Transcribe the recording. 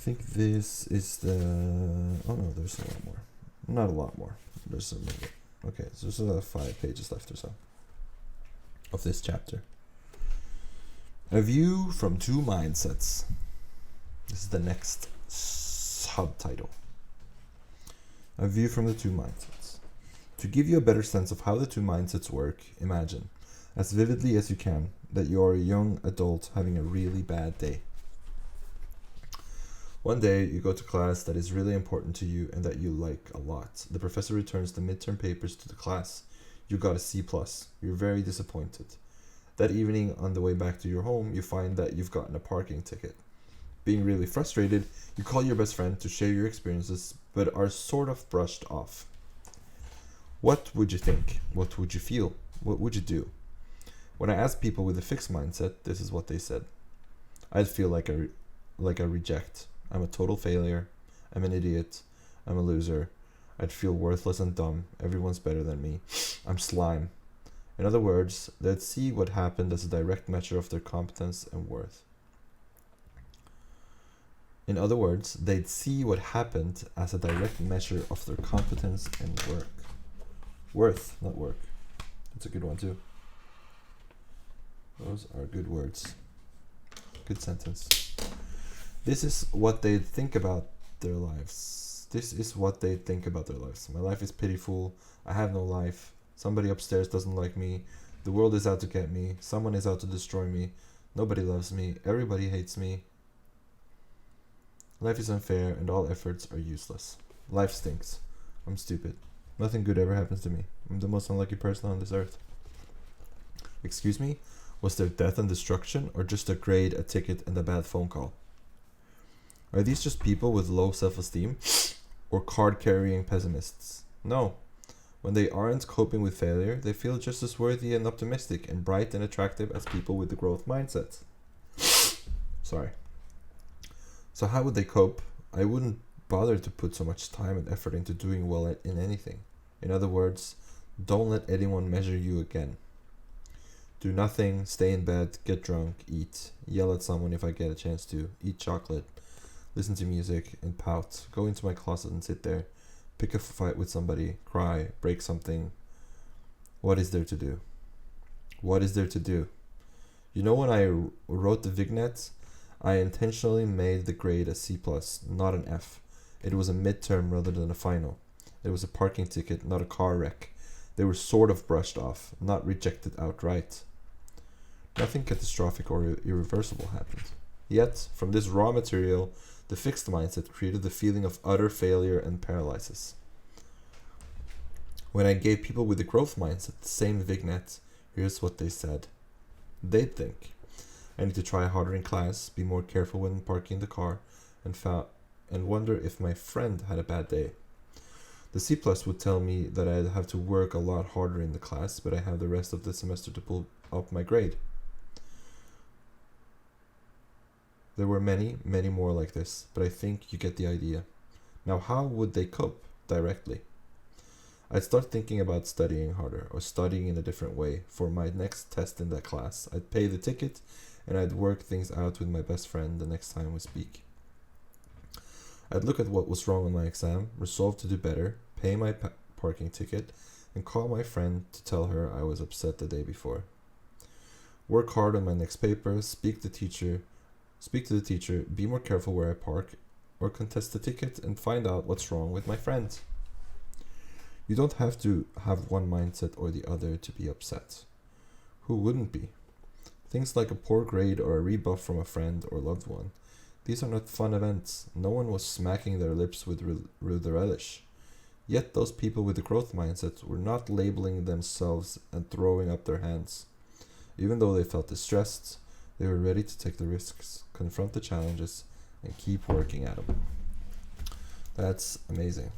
think this is the... Oh no, there's a lot more. Not a lot more. There's a little bit. Okay, so there's 5 pages left or so of this chapter. A view from 2 mindsets. This is the next subtitle. A view from the 2 mindsets. To give you a better sense of how the 2 mindsets work, imagine, as vividly as you can, that you are a young adult having a really bad day. One day, you go to class that is really important to you and that you like a lot. The professor returns the midterm papers to the class. You got a C+. You're very disappointed. That evening, on the way back to your home, you find that you've gotten a parking ticket. Being really frustrated, you call your best friend to share your experiences, but are sort of brushed off. What would you think? What would you feel? What would you do? When I asked people with a fixed mindset, this is what they said. I'd feel like a reject. I'm a total failure. I'm an idiot. I'm a loser. I'd feel worthless and dumb. Everyone's better than me. I'm slime. In other words, they'd see what happened as a direct measure of their competence and worth. In other words, they'd see what happened as a direct measure of their competence and work. Worth, not work. That's a good one too. Those are good words. Good sentence. This is what they think about their lives. This is what they think about their lives. My life is pitiful. I have no life. Somebody upstairs doesn't like me. The world is out to get me. Someone is out to destroy me. Nobody loves me. Everybody hates me. Life is unfair and all efforts are useless. Life stinks. I'm stupid. Nothing good ever happens to me. I'm the most unlucky person on this earth. Excuse me? Was there death and destruction, or just a grade, a ticket, and a bad phone call? Are these just people with low self-esteem, or card-carrying pessimists? No. When they aren't coping with failure, they feel just as worthy and optimistic and bright and attractive as people with the growth mindset. Sorry. So how would they cope? I wouldn't bother to put so much time and effort into doing well in anything. In other words, don't let anyone measure you again. Do nothing, stay in bed, get drunk, eat, yell at someone if I get a chance to, eat chocolate, listen to music, and pout, go into my closet and sit there, pick a fight with somebody, cry, break something. What is there to do? What is there to do? You know, when I wrote the vignette, I intentionally made the grade a C+, not an F. It was a midterm rather than a final. It was a parking ticket, not a car wreck. They were sort of brushed off, not rejected outright. Nothing catastrophic or irreversible happened. Yet, from this raw material, the fixed mindset created the feeling of utter failure and paralysis. When I gave people with the growth mindset the same vignette, here's what they said. They'd think, I need to try harder in class, be more careful when parking the car, and wonder if my friend had a bad day. The C+ would tell me that I'd have to work a lot harder in the class, but I have the rest of the semester to pull up my grade. There were many, many more like this, but I think you get the idea. Now, how would they cope directly? I'd start thinking about studying harder, or studying in a different way. For my next test in that class, I'd pay the ticket, and I'd work things out with my best friend the next time we speak. I'd look at what was wrong on my exam, resolve to do better, pay my parking ticket, and call my friend to tell her I was upset the day before. Work hard on my next paper, speak to the teacher, be more careful where I park, or contest the ticket and find out what's wrong with my friend. You don't have to have one mindset or the other to be upset. Who wouldn't be? Things like a poor grade or a rebuff from a friend or loved one. These are not fun events. No one was smacking their lips with relish. Yet those people with the growth mindset were not labeling themselves and throwing up their hands. Even though they felt distressed, they were ready to take the risks, confront the challenges, and keep working at them. That's amazing.